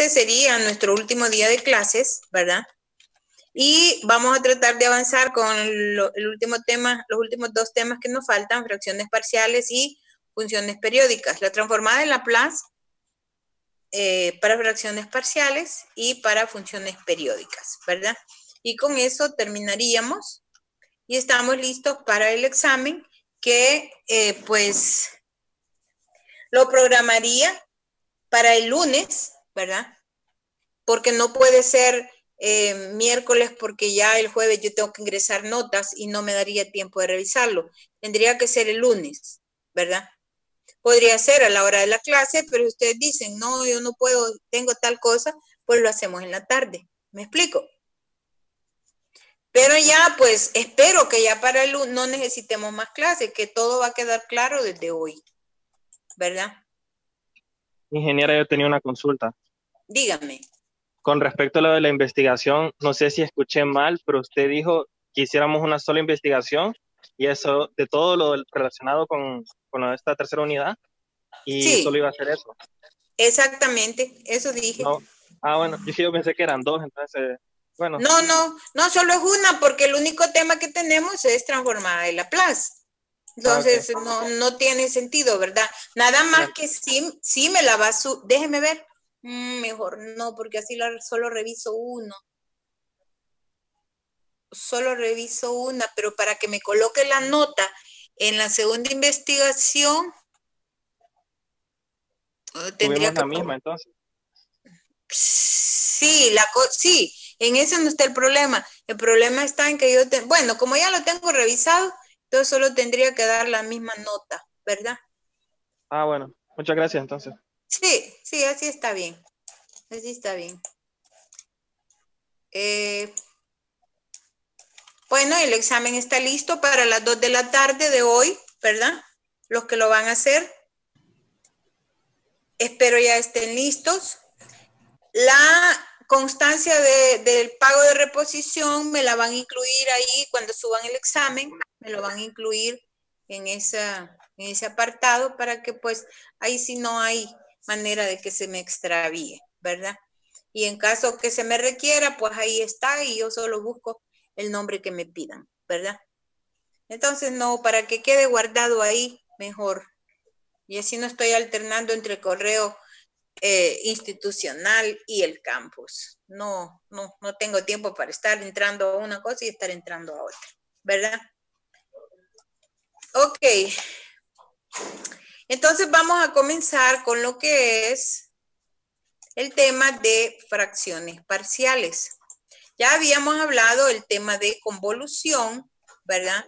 este sería nuestro último día de clases, ¿verdad? Y vamos a tratar de avanzar con el último tema, los últimos dos temas que nos faltan, fracciones parciales y funciones periódicas. La transformada de Laplace para fracciones parciales y para funciones periódicas, ¿verdad? Y con eso terminaríamos y estamos listos para el examen que pues lo programaría para el lunes, ¿verdad? Porque no puede ser miércoles porque ya el jueves yo tengo que ingresar notas y no me daría tiempo de revisarlo. Tendría que ser el lunes, ¿verdad? Podría ser a la hora de la clase, pero ustedes dicen, no, yo no puedo, tengo tal cosa, pues lo hacemos en la tarde. ¿Me explico? Pero ya, pues, espero que ya para el lunes no necesitemos más clases, que todo va a quedar claro desde hoy, ¿verdad? Ingeniera, yo tenía una consulta. Dígame. Con respecto a lo de la investigación, no sé si escuché mal, pero usted dijo que hiciéramos una sola investigación y eso de todo lo relacionado con esta tercera unidad y Sí, solo iba a hacer eso. exactamente, eso dije. No. Ah, bueno, yo pensé que eran dos, entonces, bueno. No, solo es una, porque el único tema que tenemos es transformada de Laplace. Ah, ok. Entonces, no tiene sentido, ¿verdad? Nada más Bueno, que sí me la va a déjeme ver. Mejor no, porque así solo reviso uno. Solo reviso una, pero para que me coloque la nota en la segunda investigación, tendría tuvimos que... la misma entonces. Sí, sí, en eso no está el problema. El problema está en que bueno, como ya lo tengo revisado, entonces solo tendría que dar la misma nota, ¿verdad? Ah, bueno, muchas gracias entonces. Sí, así está bien. Así está bien. Bueno, el examen está listo para las 2 de la tarde de hoy, ¿verdad? Los que lo van a hacer. Espero ya estén listos. La constancia del pago de reposición me la van a incluir ahí cuando suban el examen, me lo van a incluir en ese apartado para que pues ahí sí no hay manera de que se me extravíe, ¿verdad? Y en caso que se me requiera, pues ahí está y yo solo busco el nombre que me pidan, ¿verdad? Entonces no, para que quede guardado ahí, mejor. Y así no estoy alternando entre el correo institucional y el campus. No tengo tiempo para estar entrando a una cosa y estar entrando a otra, ¿verdad? Ok. Entonces vamos a comenzar con lo que es el tema de fracciones parciales. Ya habíamos hablado del tema de convolución, ¿verdad?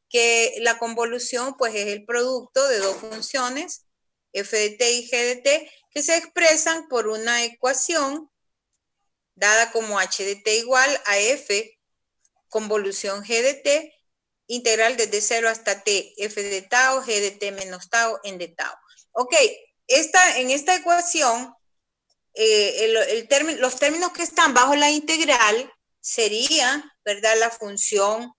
Que la convolución pues es el producto de dos funciones, f de t y g de t, que se expresan por una ecuación dada como h de t igual a f convolución g de t, integral desde 0 hasta t, f de tau, g de t menos tau, en de tau. Ok, en esta ecuación, los términos que están bajo la integral sería, ¿verdad? La función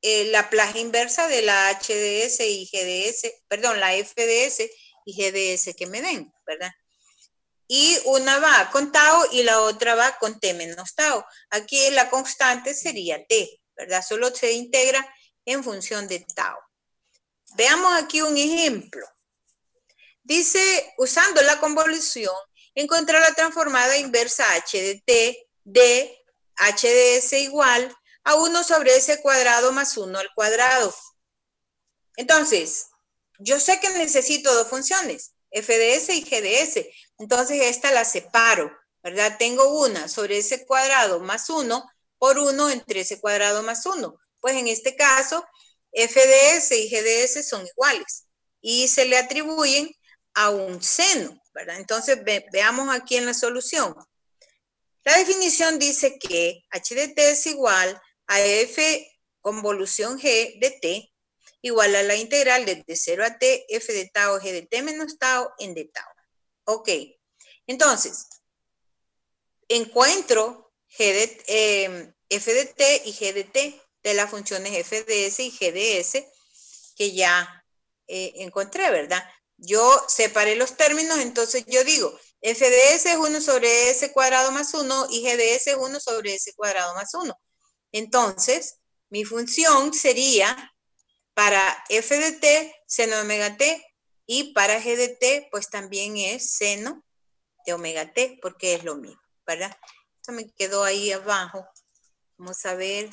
Laplace inversa de la h de s y g de s, perdón, la f de s y g de s que me den, ¿verdad? Y una va con tau y la otra va con t menos tau. Aquí la constante sería t, ¿verdad? Solo se integra en función de tau. Veamos aquí un ejemplo. Dice, usando la convolución, encontrar la transformada inversa h de t de h de s igual a 1 sobre s cuadrado más 1 al cuadrado. Entonces, yo sé que necesito dos funciones, f de s y g de s. Entonces, esta la separo, ¿verdad? Tengo una sobre s cuadrado más 1 por 1 entre s cuadrado más 1. Pues en este caso, f de s y g de s son iguales y se le atribuyen a un seno, ¿verdad? Entonces, veamos aquí en la solución. La definición dice que h de t es igual a f convolución g de t igual a la integral desde 0 a t, f de tau, g de t menos tau, en de tau. Ok, entonces, encuentro f de t y g de t de las funciones f de s y g de s que ya encontré, ¿verdad? yo separé los términos, entonces yo digo, f de s es 1 sobre s cuadrado más 1 y g de s es 1 sobre s cuadrado más 1. Entonces, mi función sería para f de t, seno de omega t, y para g de t, pues también es seno de omega t, porque es lo mismo, ¿verdad? Esto me quedó ahí abajo. Vamos a ver.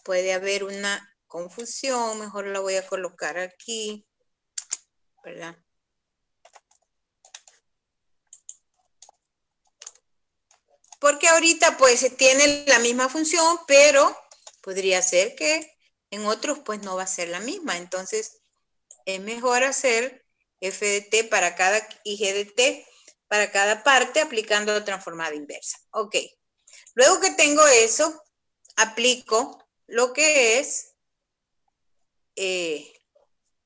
Puede haber una confusión, mejor la voy a colocar aquí, ¿verdad? Porque ahorita pues tiene la misma función, pero podría ser que en otros pues no va a ser la misma. Entonces es mejor hacer f de t para cada y g de t para cada parte aplicando la transformada inversa. Ok. Luego que tengo eso, aplico lo que es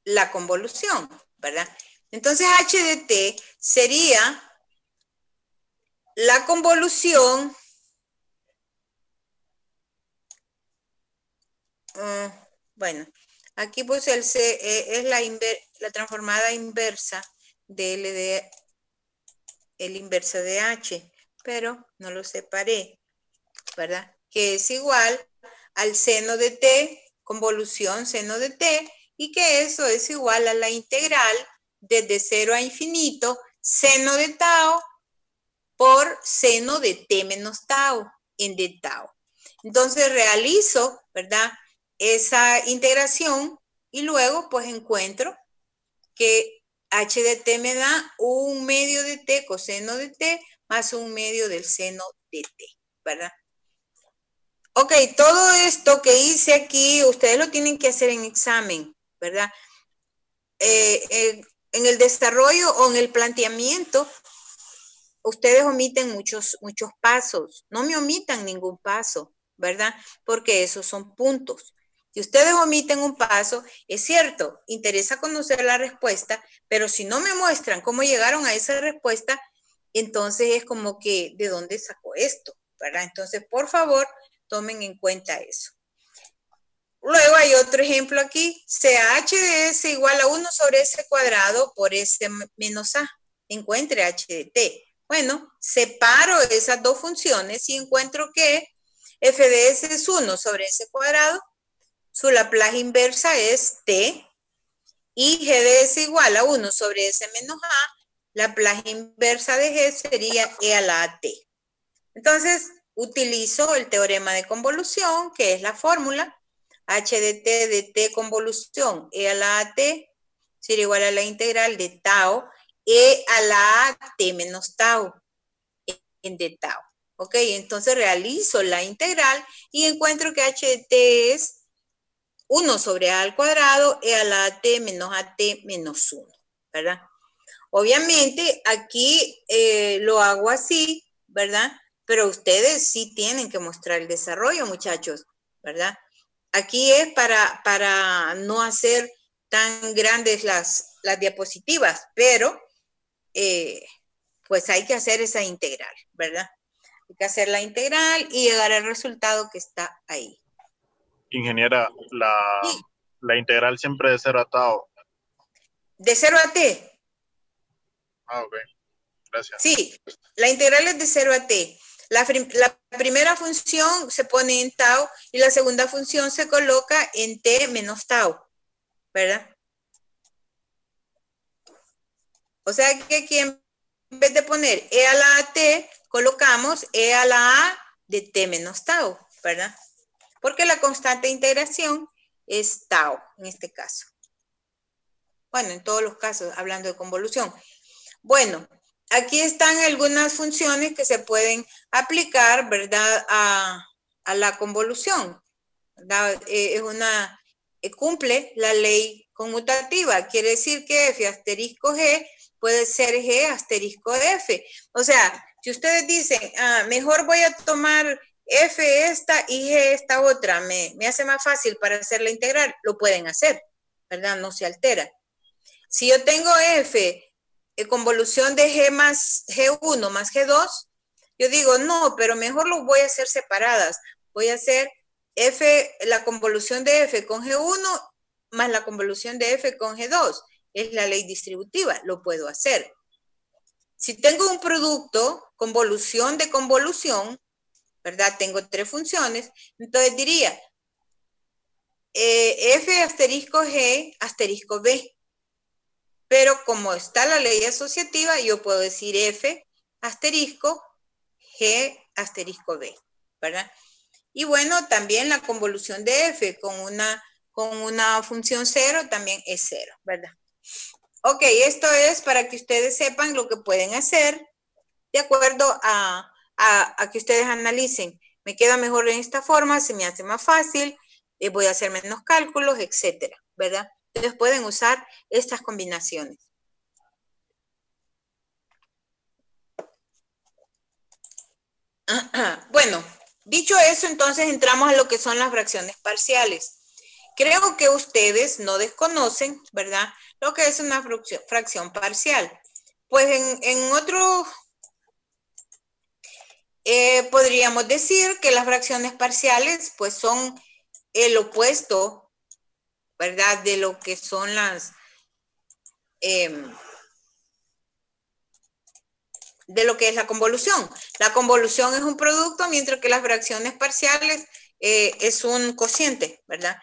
la convolución, ¿verdad? Entonces h de t sería la convolución, bueno, aquí pues es la transformada inversa de L de el inversa de H, pero no lo separé, ¿verdad? Que es igual al seno de T, convolución seno de T, y que eso es igual a la integral desde 0 a infinito, seno de tau por seno de T menos tau en d tau. Entonces realizo, ¿verdad? Esa integración y luego pues encuentro que h de t me da 1/2 de t coseno de t más 1/2 del seno de t, ¿verdad? Ok, todo esto que hice aquí, ustedes lo tienen que hacer en examen, ¿verdad? En el desarrollo o en el planteamiento, ustedes omiten muchos pasos. No me omitan ningún paso, ¿verdad? Porque esos son puntos. Si ustedes omiten un paso, es cierto, interesa conocer la respuesta, pero si no me muestran cómo llegaron a esa respuesta, entonces es como que, ¿de dónde sacó esto? ¿Verdad? Entonces, por favor, tomen en cuenta eso. Luego hay otro ejemplo aquí, sea h de s igual a 1 sobre s cuadrado por s menos a. Encuentre h de t. Bueno, separo esas dos funciones y encuentro que f de s es 1 sobre s cuadrado, su Laplace inversa es t, y g de s igual a 1 sobre s menos a, la Laplace inversa de g sería e a la t. Entonces, utilizo el teorema de convolución, que es la fórmula, h de t convolución e a la t sería igual a la integral de tau e a la t menos tau en d tau. Ok, entonces realizo la integral y encuentro que h de t es 1 sobre a al cuadrado e a la t menos a t menos 1, ¿verdad? Obviamente aquí lo hago así, ¿verdad? Pero ustedes sí tienen que mostrar el desarrollo, muchachos, ¿verdad? Aquí es para no hacer tan grandes las diapositivas, pero pues hay que hacer esa integral, ¿verdad? Hay que hacer la integral y llegar al resultado que está ahí. Ingeniera, Sí. la integral siempre de 0 a tau. ¿De 0 a t? Ah, ok. Gracias. Sí, la integral es de 0 a t. La primera función se pone en tau y la segunda función se coloca en t menos tau, ¿verdad? O sea que aquí en vez de poner e a la t, colocamos e a la a de t menos tau, ¿verdad? Porque la constante de integración es tau en este caso. Bueno, en todos los casos, hablando de convolución. Bueno, aquí están algunas funciones que se pueden aplicar, ¿verdad? A la convolución, ¿verdad? Cumple la ley conmutativa. Quiere decir que f asterisco g puede ser g asterisco f. O sea, si ustedes dicen, mejor voy a tomar f esta y g esta otra, me hace más fácil para hacer la integral, lo pueden hacer, ¿verdad? No se altera. Si yo tengo f convolución de g más g1 más g2, yo digo, no, pero mejor lo voy a hacer separadas. Voy a hacer f, la convolución de f con g1 más la convolución de F con G2. Es la ley distributiva, lo puedo hacer. Si tengo un producto, convolución de convolución, ¿verdad? Tengo 3 funciones, entonces diría F asterisco G asterisco B. Pero como está la ley asociativa, yo puedo decir F asterisco G asterisco B, ¿verdad? Y bueno, también la convolución de F con una función 0 también es 0, ¿verdad? Ok, esto es para que ustedes sepan lo que pueden hacer de acuerdo a que ustedes analicen. Me queda mejor en esta forma, se me hace más fácil, voy a hacer menos cálculos, etcétera, ¿verdad? Entonces pueden usar estas combinaciones. Bueno, dicho eso, entonces entramos a lo que son las fracciones parciales. Creo que ustedes no desconocen, ¿verdad?, lo que es una fracción parcial. Pues en otro, podríamos decir que las fracciones parciales, pues son el opuesto, ¿verdad?, de lo que son las, de lo que es la convolución. La convolución es un producto, mientras que las fracciones parciales es un cociente, ¿verdad?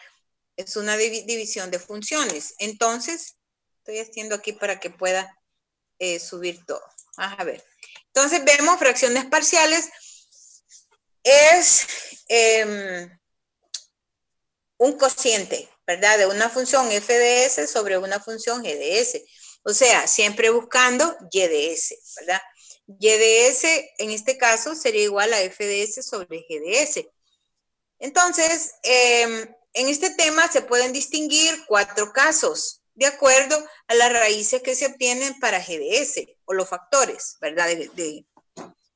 Es una división de funciones. Entonces, estoy haciendo aquí para que pueda subir todo. A ver. Entonces, vemos fracciones parciales. Es un cociente, ¿verdad? De una función f de s sobre una función g de s. O sea, siempre buscando y de s, ¿verdad? Y de s, en este caso, sería igual a f de s sobre g de s. Entonces, en este tema se pueden distinguir 4 casos de acuerdo a las raíces que se obtienen para g de s, o los factores, ¿verdad?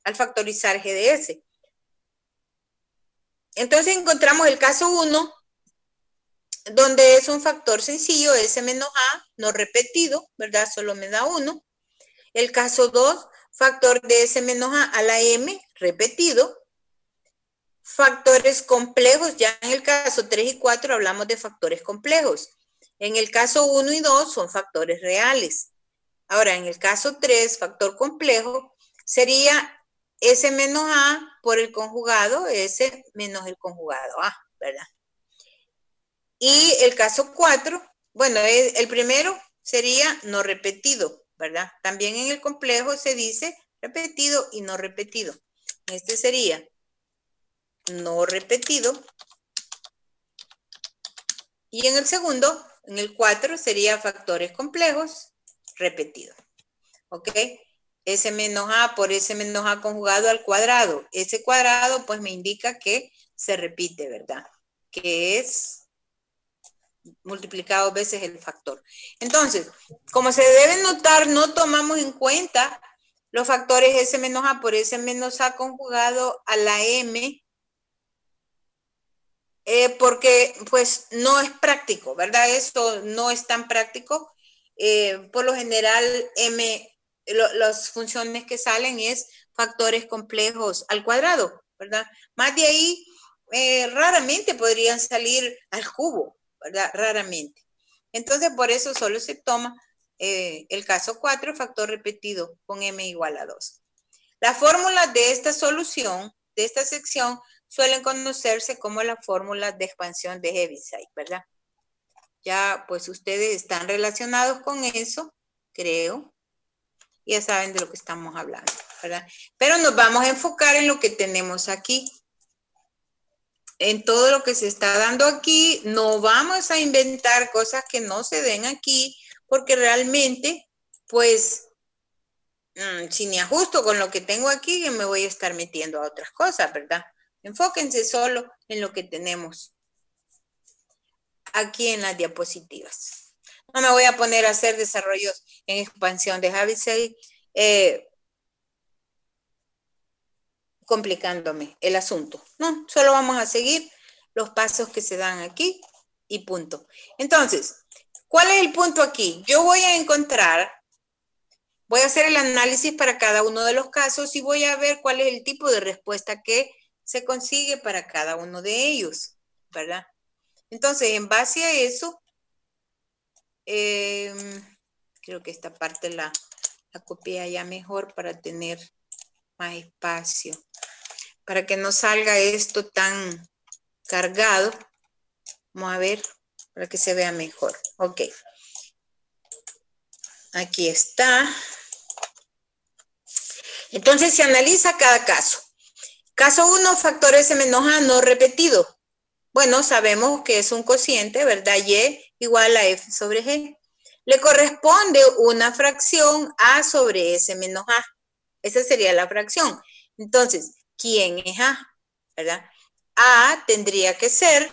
Al factorizar g de s. Entonces encontramos el caso 1, donde es un factor sencillo, s menos a, no repetido, ¿verdad? Solo me da 1. El caso 2, factor de s menos a la m, repetido. Factores complejos, ya en el caso 3 y 4 hablamos de factores complejos. En el caso 1 y 2 son factores reales. Ahora, en el caso 3, factor complejo, sería s menos a por el conjugado, s menos el conjugado a, ¿verdad? Y el caso 4, bueno, el primero sería no repetido, ¿verdad? También en el complejo se dice repetido y no repetido. Este sería no repetido. Y en el segundo, en el 4, sería factores complejos repetidos. ¿Ok? S menos A por S menos A conjugado al cuadrado. Ese cuadrado pues me indica que se repite, ¿verdad? Que es multiplicado veces el factor. Entonces, como se debe notar, no tomamos en cuenta los factores S menos A por S menos A conjugado a la M, porque pues no es práctico, ¿verdad? Esto no es tan práctico. Por lo general, las funciones que salen es factores complejos al cuadrado, ¿verdad? Más de ahí, raramente podrían salir al cubo, ¿verdad? Raramente. Entonces, por eso solo se toma el caso 4, factor repetido con m igual a 2. Las fórmulas de esta solución, de esta sección, suelen conocerse como las fórmulas de expansión de Heaviside, ¿verdad? Ya, pues ustedes están relacionados con eso, creo. Ya saben de lo que estamos hablando, ¿verdad? Pero nos vamos a enfocar en lo que tenemos aquí. En todo lo que se está dando aquí, no vamos a inventar cosas que no se den aquí, porque realmente, pues, si me ajusto con lo que tengo aquí, me voy a estar metiendo a otras cosas, ¿verdad? Enfóquense solo en lo que tenemos aquí en las diapositivas. No me voy a poner a hacer desarrollos en expansión de Heaviside, complicándome el asunto. No, solo vamos a seguir los pasos que se dan aquí y punto. Entonces, ¿cuál es el punto aquí? Yo voy a encontrar, voy a hacer el análisis para cada uno de los casos y voy a ver cuál es el tipo de respuesta que se consigue para cada uno de ellos, ¿verdad? Entonces, en base a eso, Creo que esta parte la copié ya mejor para tener más espacio. Para que no salga esto tan cargado. Vamos a ver, para que se vea mejor. Ok. Aquí está. Entonces se analiza cada caso. Caso 1, factor S menos A no repetido. Bueno, sabemos que es un cociente, ¿verdad? Y igual a F sobre G. Le corresponde una fracción A sobre S menos A. Esa sería la fracción. Entonces, ¿quién es A? ¿Verdad? A tendría que ser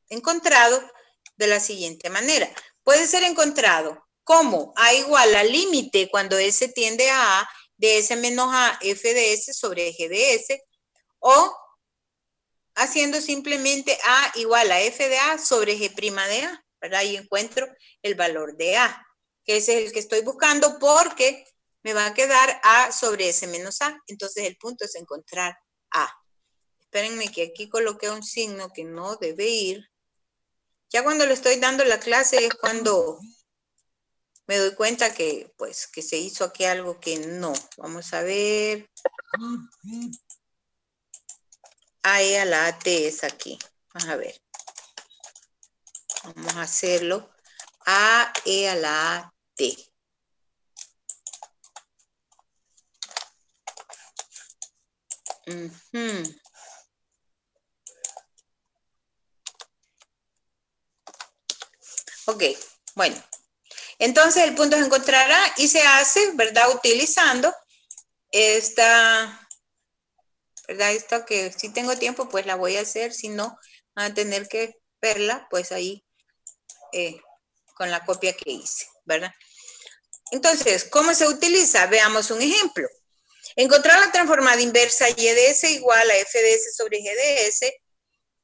encontrado de la siguiente manera. Puede ser encontrado como A igual al límite cuando S tiende a A de S menos A F de S sobre G de S, o haciendo simplemente A igual a F de A sobre G' de A, ¿verdad? Y encuentro el valor de A, que ese es el que estoy buscando porque me va a quedar A sobre S menos A. Entonces el punto es encontrar A. Espérenme que aquí coloqué un signo que no debe ir. Ya cuando le estoy dando la clase es cuando me doy cuenta que, pues, que se hizo aquí algo que no. Vamos a ver. A a la AT es aquí. Vamos a ver. Vamos a hacerlo. A a la AT. Ok, bueno. Entonces el punto es encontrar A y se hace, ¿verdad? Utilizando esta, ¿verdad? Esta que si tengo tiempo, pues la voy a hacer. Si no, van a tener que verla, pues ahí con la copia que hice, ¿verdad? Entonces, ¿cómo se utiliza? Veamos un ejemplo. Encontrar la transformada inversa y de S igual a F de S sobre G de S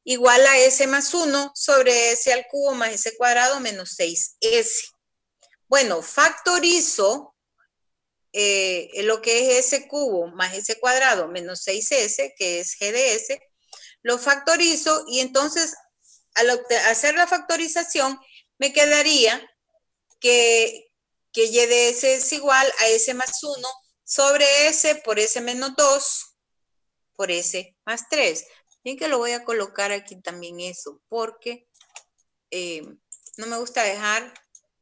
igual a S más 1 sobre S al cubo más S cuadrado menos 6S. Bueno, factorizo lo que es S cubo más S cuadrado menos 6S, que es G de S, lo factorizo y entonces al hacer la factorización me quedaría que Y de S es igual a S más 1 sobre S por S menos 2 por S más 3. Bien que lo voy a colocar aquí también eso, porque no me gusta dejar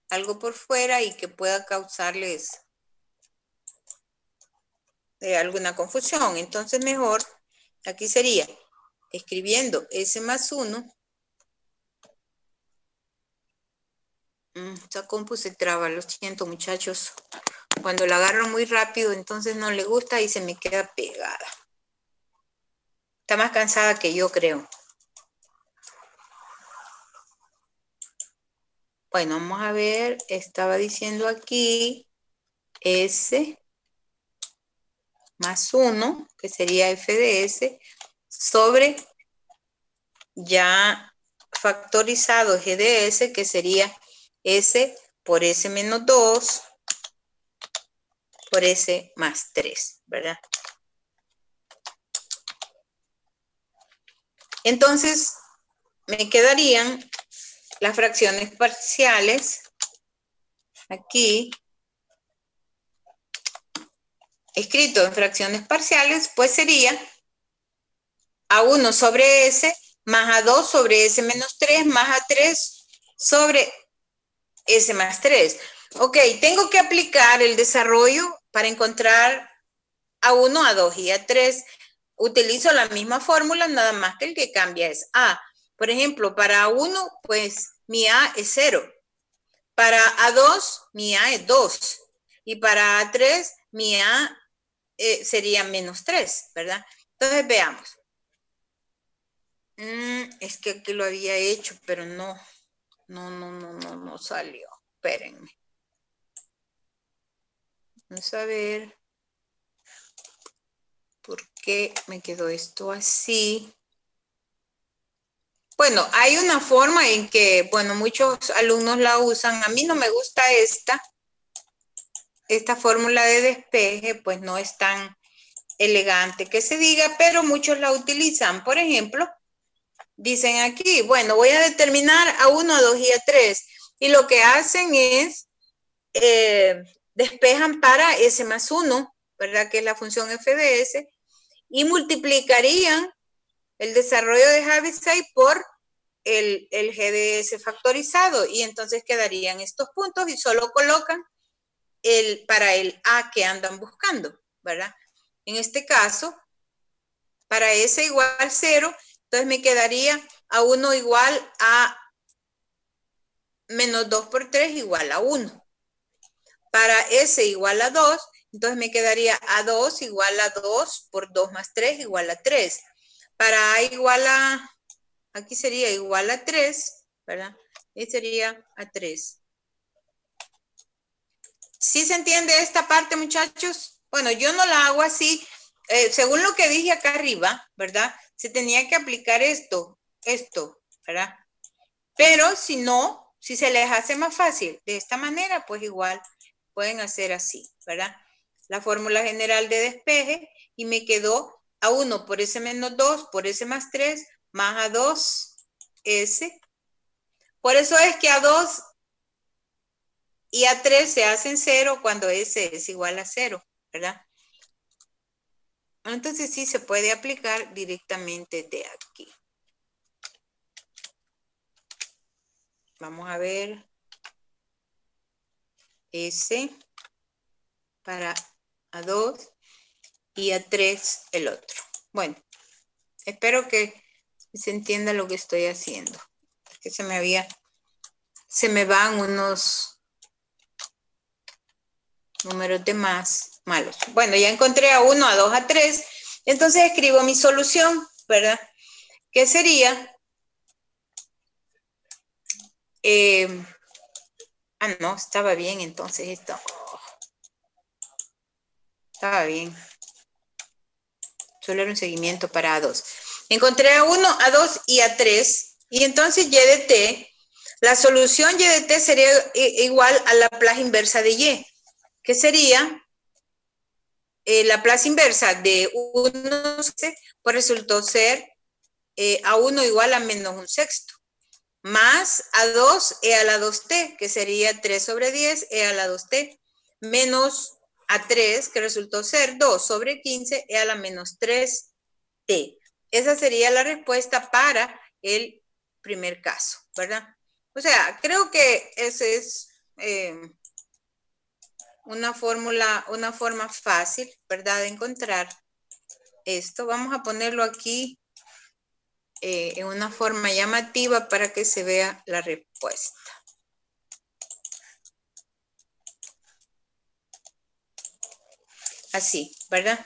algo por fuera y que pueda causarles alguna confusión. Entonces mejor, aquí sería escribiendo S más 1. Esta compu se traba, lo siento muchachos. Cuando la agarro muy rápido, entonces no le gusta y se me queda pegada. Está más cansada que yo, creo. Bueno, vamos a ver. Estaba diciendo aquí S más 1, que sería F de S, sobre ya factorizado G de S, que sería S por S menos 2 por S más 3, ¿verdad? Entonces, me quedarían las fracciones parciales aquí, escrito en fracciones parciales, pues sería A1 sobre S más A2 sobre S menos 3 más A3 sobre S más 3. Ok, tengo que aplicar el desarrollo para encontrar A1, A2 y A3. Utilizo la misma fórmula, nada más que el que cambia es A. Por ejemplo, para A1, pues mi A es 0. Para A2, mi A es 2. Y para A3, mi A sería menos 3, ¿verdad? Entonces, veamos. Es que aquí lo había hecho, pero no salió. Espérenme. Vamos a ver por qué me quedó esto así. Bueno, hay una forma en que, bueno, muchos alumnos la usan. A mí no me gusta esta fórmula de despeje, pues no es tan elegante que se diga, pero muchos la utilizan. Por ejemplo, dicen aquí, bueno, voy a determinar A1, A2 y A3. y lo que hacen es despejan para S más 1, ¿verdad? Que es la función f de s, y multiplicarían el desarrollo de Heaviside por el GDS factorizado, y entonces quedarían estos puntos y solo colocan para el A que andan buscando, ¿verdad? En este caso, para S igual 0, entonces me quedaría A1 igual a menos 2 por 3 igual a 1. Para S igual a 2, entonces me quedaría A2 igual a 2 por 2 más 3 igual a 3. Para A igual a, aquí sería igual a 3, ¿verdad? Y sería a 3. ¿Sí se entiende esta parte, muchachos? Bueno, yo no la hago así. Según lo que dije acá arriba, ¿verdad? Se tenía que aplicar esto, ¿verdad? Pero si no, si se les hace más fácil de esta manera, pues igual pueden hacer así, ¿verdad? La fórmula general de despeje y me quedó A1 por S menos 2 por S más 3 más A2 S. Por eso es que A2 y A3 se hacen 0 cuando S es igual a 0, ¿verdad? Entonces sí se puede aplicar directamente de aquí. Vamos a ver. S para A2 y A3 el otro. Bueno, espero que se entienda lo que estoy haciendo. Que se me van unos números de más malos. Bueno, ya encontré A1, A2, A3. Entonces escribo mi solución, ¿verdad? ¿Qué sería? No, estaba bien entonces esto. Estaba bien. Solo era un seguimiento para A2. Encontré A1, A2 y A3. Y entonces Y de T, la solución Y de T sería igual a la plaza inversa de Y. ¿Qué sería? La plaza inversa de 1, pues resultó ser A1 igual a menos un sexto. Más A2 E a la 2T, que sería 3 sobre 10 E a la 2T. Menos A3, que resultó ser 2 sobre 15 E a la menos 3T. Esa sería la respuesta para el primer caso, ¿verdad? O sea, creo que esa es una forma fácil, ¿verdad? De encontrar esto. Vamos a ponerlo aquí en una forma llamativa para que se vea la respuesta. Así, ¿verdad?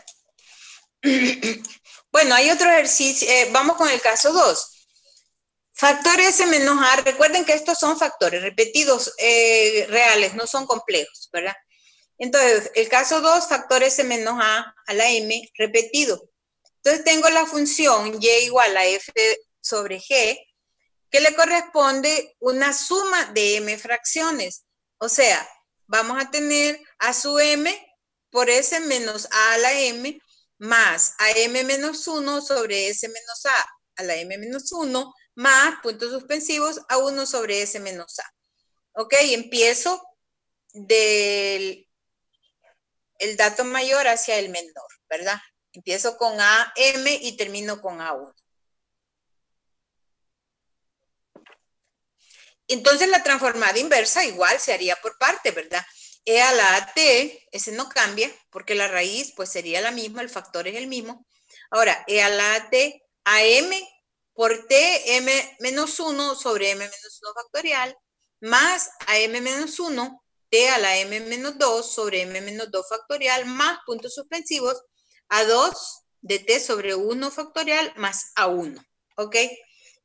Bueno, hay otro ejercicio. Vamos con el caso 2. Factor S menos A. Recuerden que estos son factores repetidos reales, no son complejos, ¿verdad? Entonces, el caso 2, factor S menos A la M repetido. Entonces, tengo la función Y igual a F sobre G, que le corresponde una suma de M fracciones. O sea, vamos a tener A sub M por S menos A la M más AM menos 1 sobre S menos A la M menos 1 más puntos suspensivos A1 sobre S menos A. Ok, empiezo del el dato mayor hacia el menor, ¿verdad? Empiezo con AM y termino con A1. Entonces la transformada inversa igual se haría por parte, ¿verdad? E a la AT, ese no cambia, porque la raíz pues sería la misma, el factor es el mismo. Ahora, E a la AT, AM por T, M menos 1 sobre M menos 1 factorial, más AM menos 1, T a la M menos 2 sobre M menos 2 factorial, más puntos suspensivos, A2 de T sobre 1 factorial, más A1, ¿ok?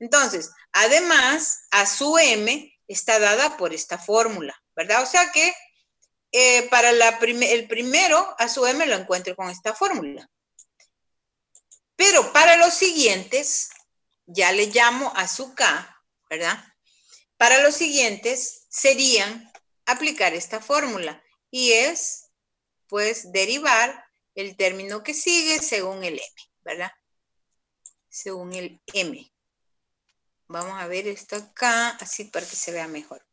Entonces, además, A sub M está dada por esta fórmula, ¿verdad? O sea que para el primero, A sub M lo encuentro con esta fórmula. Pero para los siguientes, ya le llamo A sub K, ¿verdad? Para los siguientes serían aplicar esta fórmula y es, pues, derivar el término que sigue según el M, ¿verdad? Según el M. Vamos a ver esto acá, así para que se vea mejor.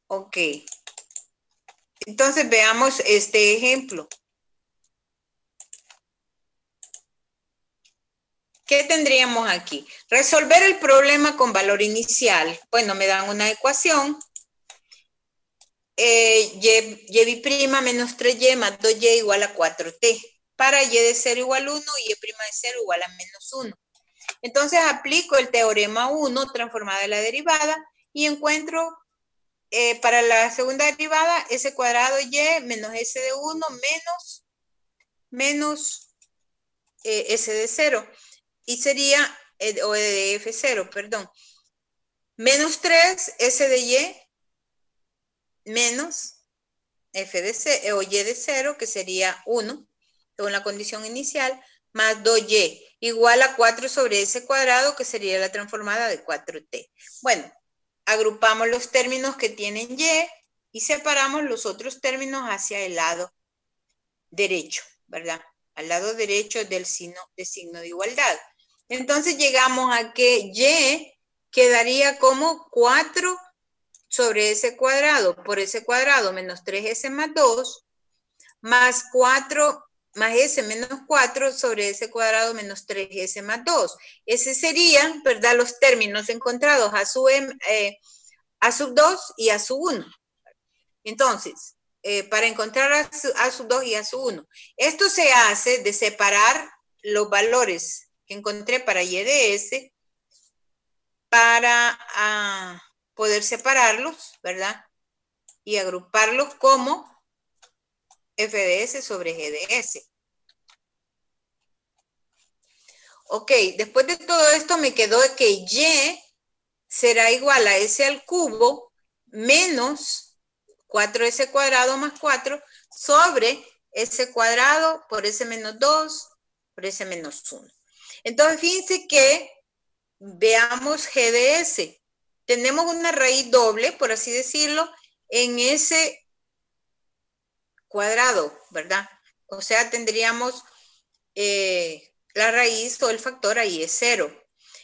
Ok. Entonces veamos este ejemplo. ¿Qué tendríamos aquí? Resolver el problema con valor inicial. Bueno, me dan una ecuación. Y' menos 3y más 2y igual a 4t. Para y de 0 igual a 1 y y' de 0 igual a menos 1. Entonces aplico el teorema 1, transformada de la derivada, y encuentro para la segunda derivada s cuadrado y menos s de 1 menos s de 0. Y sería, o de f0, perdón, menos 3 s de y menos f de 0, o y de 0, que sería 1, según la condición inicial, más 2y, igual a 4 sobre s cuadrado, que sería la transformada de 4t. Bueno, agrupamos los términos que tienen y separamos los otros términos hacia el lado derecho, ¿verdad? Al lado derecho del signo de igualdad. Entonces llegamos a que y quedaría como 4 sobre s cuadrado por s cuadrado menos 3s más 2 más 4 más s menos 4 sobre s cuadrado menos 3s más 2. Ese serían, ¿verdad?, los términos encontrados a sub 2 y a sub 1. Entonces, para encontrar a sub 2 y a sub 1, esto se hace de separar los valores que encontré para y de s para poder separarlos, ¿verdad? Y agruparlos como f de s sobre g de s. Ok, después de todo esto me quedó que y será igual a s al cubo menos 4s cuadrado más 4 sobre s cuadrado por s menos 2 por s menos 1. Entonces, fíjense que veamos g de s. Tenemos una raíz doble, por así decirlo, en s cuadrado, ¿verdad? O sea, tendríamos la raíz o el factor ahí es 0.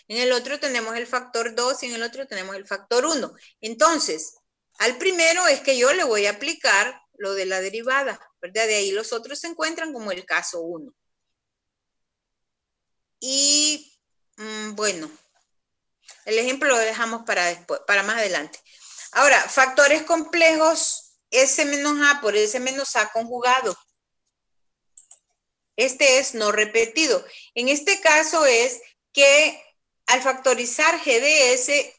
En el otro tenemos el factor 2 y en el otro tenemos el factor 1. Entonces, al primero es que yo le voy a aplicar lo de la derivada, ¿verdad? De ahí los otros se encuentran como el caso 1. Y, bueno, el ejemplo lo dejamos para después, para más adelante. Ahora, factores complejos, S menos A por S menos A conjugado. Este es no repetido. En este caso es que al factorizar G de S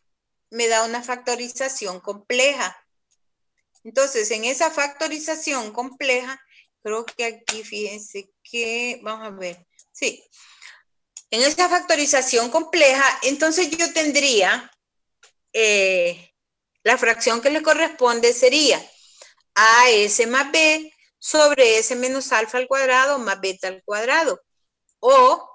me da una factorización compleja. Entonces, en esa factorización compleja, creo que aquí, fíjense que, vamos a ver, sí. En esa factorización compleja, entonces yo tendría, la fracción que le corresponde sería AS más B sobre S menos alfa al cuadrado más beta al cuadrado. O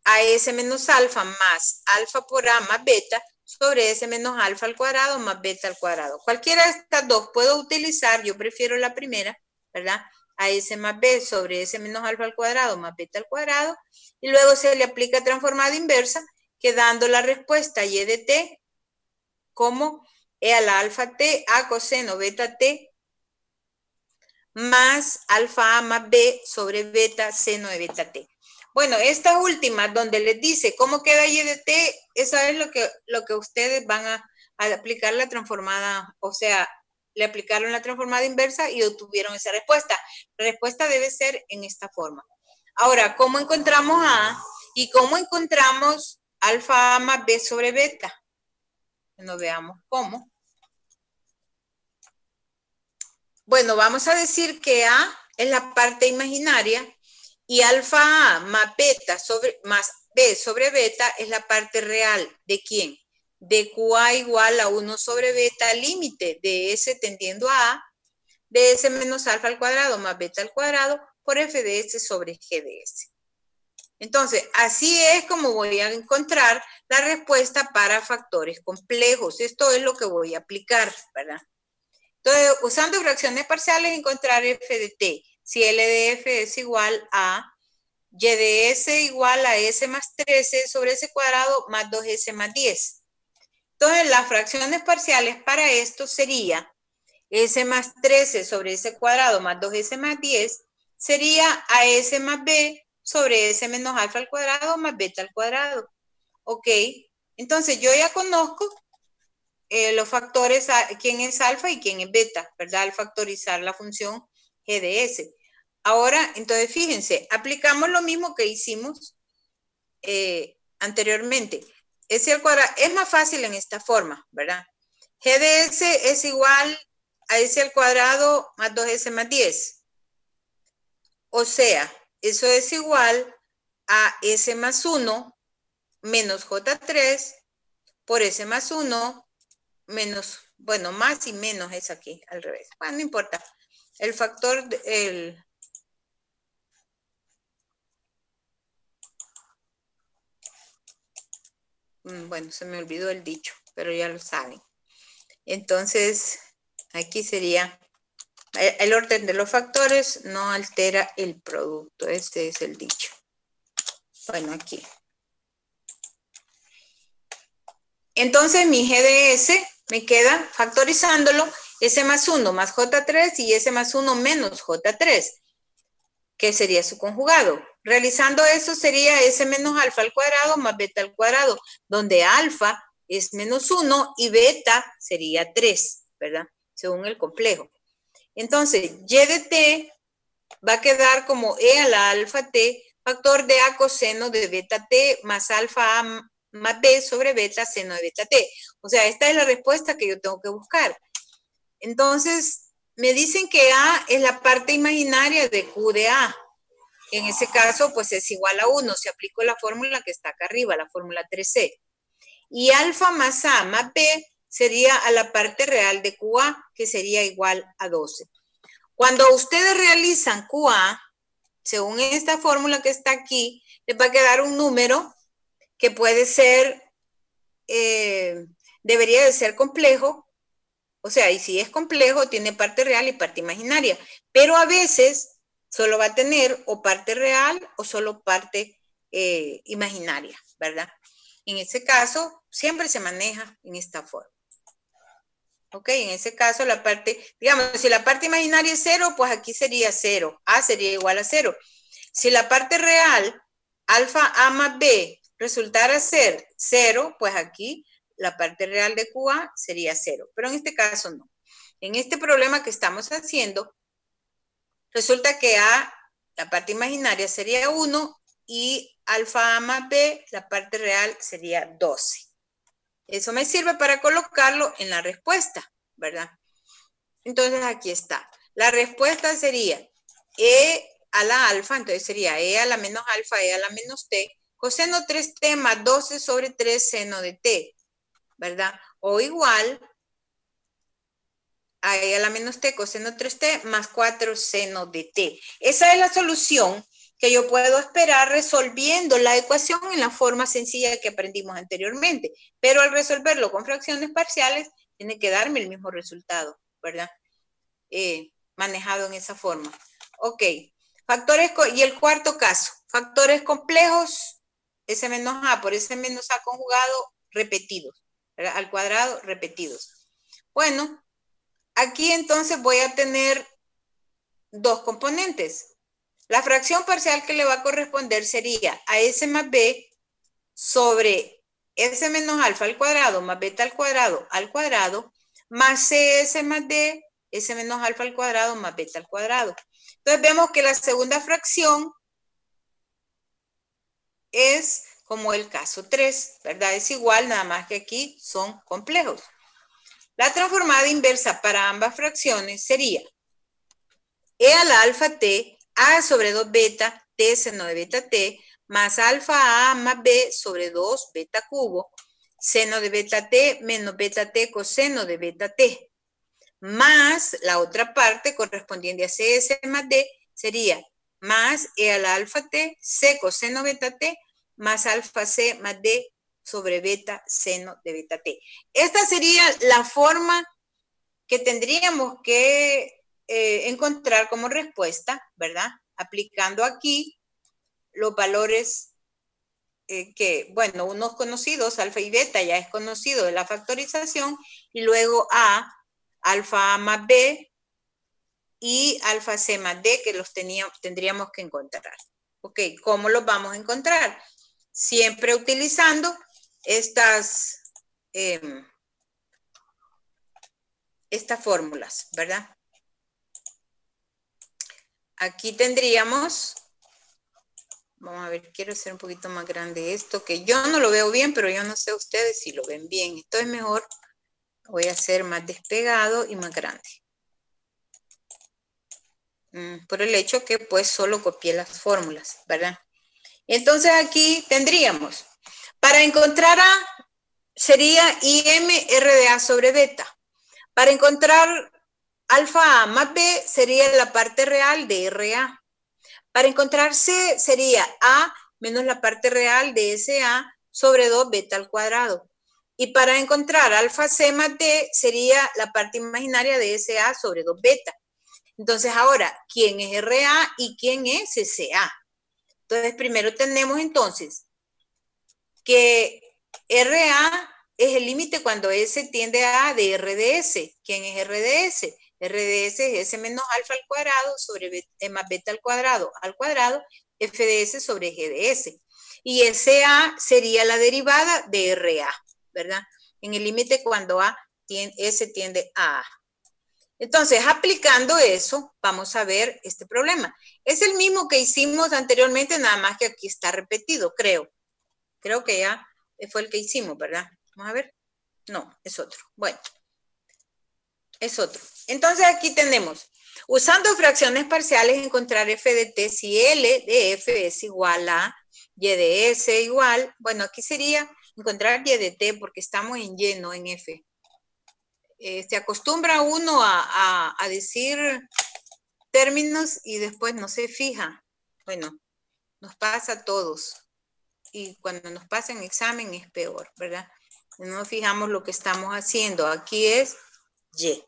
AS menos alfa más alfa por A más beta sobre S menos alfa al cuadrado más beta al cuadrado. Cualquiera de estas dos puedo utilizar, yo prefiero la primera, ¿verdad? AS más B sobre S menos alfa al cuadrado más beta al cuadrado. Y luego se le aplica transformada inversa, quedando la respuesta Y de T como E a la alfa T, A coseno beta T, más alfa A más B sobre beta seno de beta T. Bueno, estas últimas donde les dice cómo queda Y de T, eso es lo que ustedes van a aplicar la transformada, o sea, le aplicaron la transformada inversa y obtuvieron esa respuesta. La respuesta debe ser en esta forma. Ahora, ¿cómo encontramos A y cómo encontramos alfa A más B sobre beta? Bueno, veamos cómo. Bueno, vamos a decir que A es la parte imaginaria y alfa A más beta más B sobre beta es la parte real. ¿De quién? De QA igual a 1 sobre beta límite de S tendiendo a A, de S menos alfa al cuadrado más beta al cuadrado por F de S sobre G de S. Entonces, así es como voy a encontrar la respuesta para factores complejos. Esto es lo que voy a aplicar, ¿verdad? Entonces, usando fracciones parciales, encontrar F de T. Si L de F es igual a Y de S igual a S más 13 sobre S cuadrado más 2S más 10. Entonces, las fracciones parciales para esto sería S más 13 sobre S cuadrado más 2S más 10 sería AS más B sobre S menos alfa al cuadrado más beta al cuadrado. Ok, entonces yo ya conozco los factores, quién es alfa y quién es beta, ¿verdad? Al factorizar la función G de S. Ahora, entonces fíjense, aplicamos lo mismo que hicimos anteriormente. S al cuadrado es más fácil en esta forma, ¿verdad? G de S es igual a S al cuadrado más 2S más 10. O sea, eso es igual a S más 1 menos J3 por S más 1 menos, bueno, más y menos es aquí, al revés. Bueno, no importa. El factor, bueno, se me olvidó el dicho, pero ya lo saben. Entonces, aquí sería, el orden de los factores no altera el producto. Este es el dicho. Bueno, aquí. Entonces, mi G de S me queda factorizándolo, S más 1 más J3 y S más 1 menos J3, que sería su conjugado. Realizando eso sería S menos alfa al cuadrado más beta al cuadrado, donde alfa es menos 1 y beta sería 3, ¿verdad? Según el complejo. Entonces, Y de T va a quedar como E a la alfa T, factor de A coseno de beta T más alfa A más B sobre beta seno de beta T. O sea, esta es la respuesta que yo tengo que buscar. Entonces, me dicen que A es la parte imaginaria de Q de A. En ese caso, pues es igual a 1. Si aplico la fórmula que está acá arriba, la fórmula 3C. Y alfa más A más B sería a la parte real de QA, que sería igual a 12. Cuando ustedes realizan QA, según esta fórmula que está aquí, les va a quedar un número que puede ser, debería de ser complejo. O sea, y si es complejo, tiene parte real y parte imaginaria. Pero a veces solo va a tener o parte real o solo parte imaginaria, ¿verdad? En ese caso, siempre se maneja en esta forma. Ok, en ese caso la parte, digamos, si la parte imaginaria es 0, pues aquí sería 0. A sería igual a 0. Si la parte real, alfa A más B, resultara ser 0, pues aquí la parte real de QA sería 0. Pero en este caso no. En este problema que estamos haciendo, resulta que A, la parte imaginaria sería 1 y alfa A más B, la parte real sería 12. Eso me sirve para colocarlo en la respuesta, ¿verdad? Entonces aquí está. La respuesta sería E a la alfa, entonces sería E a la menos alfa, E a la menos T, coseno 3T más 12 sobre 3 seno de T, ¿verdad? O igual a E a la menos T, coseno 3T más 4 seno de T. Esa es la solución que yo puedo esperar resolviendo la ecuación en la forma sencilla que aprendimos anteriormente. Pero al resolverlo con fracciones parciales, tiene que darme el mismo resultado, ¿verdad? Manejado en esa forma. Ok. Factores, y el cuarto caso, factores complejos, S menos A por S menos A conjugado, repetidos, ¿verdad? Al cuadrado, repetidos. Bueno, aquí entonces voy a tener dos componentes. La fracción parcial que le va a corresponder sería a S más B sobre S menos alfa al cuadrado más beta al cuadrado, más CS más D, S menos alfa al cuadrado más beta al cuadrado. Entonces vemos que la segunda fracción es como el caso 3, ¿verdad? Es igual, nada más que aquí son complejos. La transformada inversa para ambas fracciones sería E a la alfa T, A sobre 2 beta, T seno de beta T, más alfa A más B sobre 2 beta cubo, seno de beta T menos beta T coseno de beta T, más la otra parte correspondiente a CS más D sería más E a la alfa T, C coseno beta T, más alfa C más D sobre beta seno de beta T. Esta sería la forma que tendríamos que encontrar como respuesta, ¿verdad? Aplicando aquí los valores que, bueno, unos conocidos, alfa y beta, ya es conocido de la factorización, y luego A, alfa A más B, y alfa C más D, que los tendríamos que encontrar. Ok, ¿cómo los vamos a encontrar? Siempre utilizando estas fórmulas, ¿verdad? Aquí tendríamos, vamos a ver, quiero hacer un poquito más grande esto, que yo no lo veo bien, pero yo no sé ustedes si lo ven bien. Esto es mejor, voy a hacer más despegado y más grande. Por el hecho que pues solo copié las fórmulas, ¿verdad? Entonces aquí tendríamos, para encontrar A, sería IM RDA sobre beta. Para encontrar alfa A más B, sería la parte real de RA. Para encontrar C, sería A menos la parte real de SA sobre 2 beta al cuadrado. Y para encontrar alfa C más D, sería la parte imaginaria de SA sobre 2 beta. Entonces ahora, ¿quién es RA y quién es SA? Entonces primero tenemos entonces que RA es el límite cuando S tiende a A de RDS. ¿Quién es RDS? RDS es S menos alfa al cuadrado sobre más beta al cuadrado, FDS sobre GDS. Y SA sería la derivada de RA, ¿verdad? En el límite cuando S tiende a A. Entonces, aplicando eso, vamos a ver este problema. Es el mismo que hicimos anteriormente, nada más que aquí está repetido, creo. Creo que ya fue el que hicimos, ¿verdad? Vamos a ver. No, es otro. Bueno, es otro. Entonces aquí tenemos, usando fracciones parciales, encontrar f de t si L de f es igual a y de s igual, bueno, aquí sería encontrar y de t porque estamos en y, no en f. Se acostumbra uno a decir términos y después no se fija. Bueno, nos pasa a todos. Y cuando nos pasa en examen es peor, ¿verdad? No nos fijamos lo que estamos haciendo. Aquí es Y.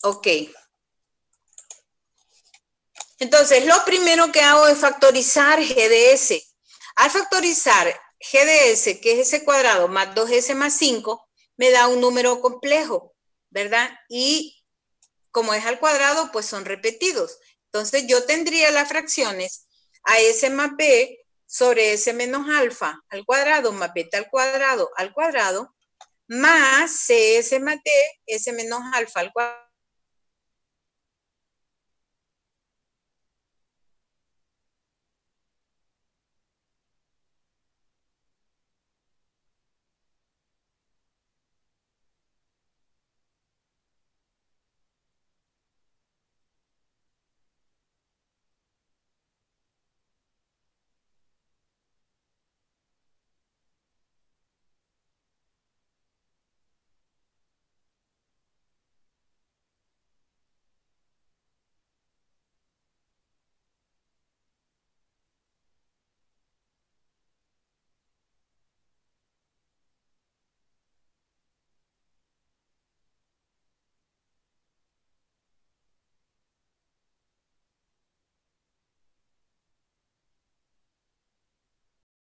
Ok. Entonces, lo primero que hago es factorizar GDS. Al factorizar GDS, que es S cuadrado más 2S más 5, me da un número complejo, ¿verdad? Y como es al cuadrado, pues son repetidos. Entonces, yo tendría las fracciones a S más B sobre S menos alfa al cuadrado más beta al cuadrado, más CS más D, S menos alfa al cuadrado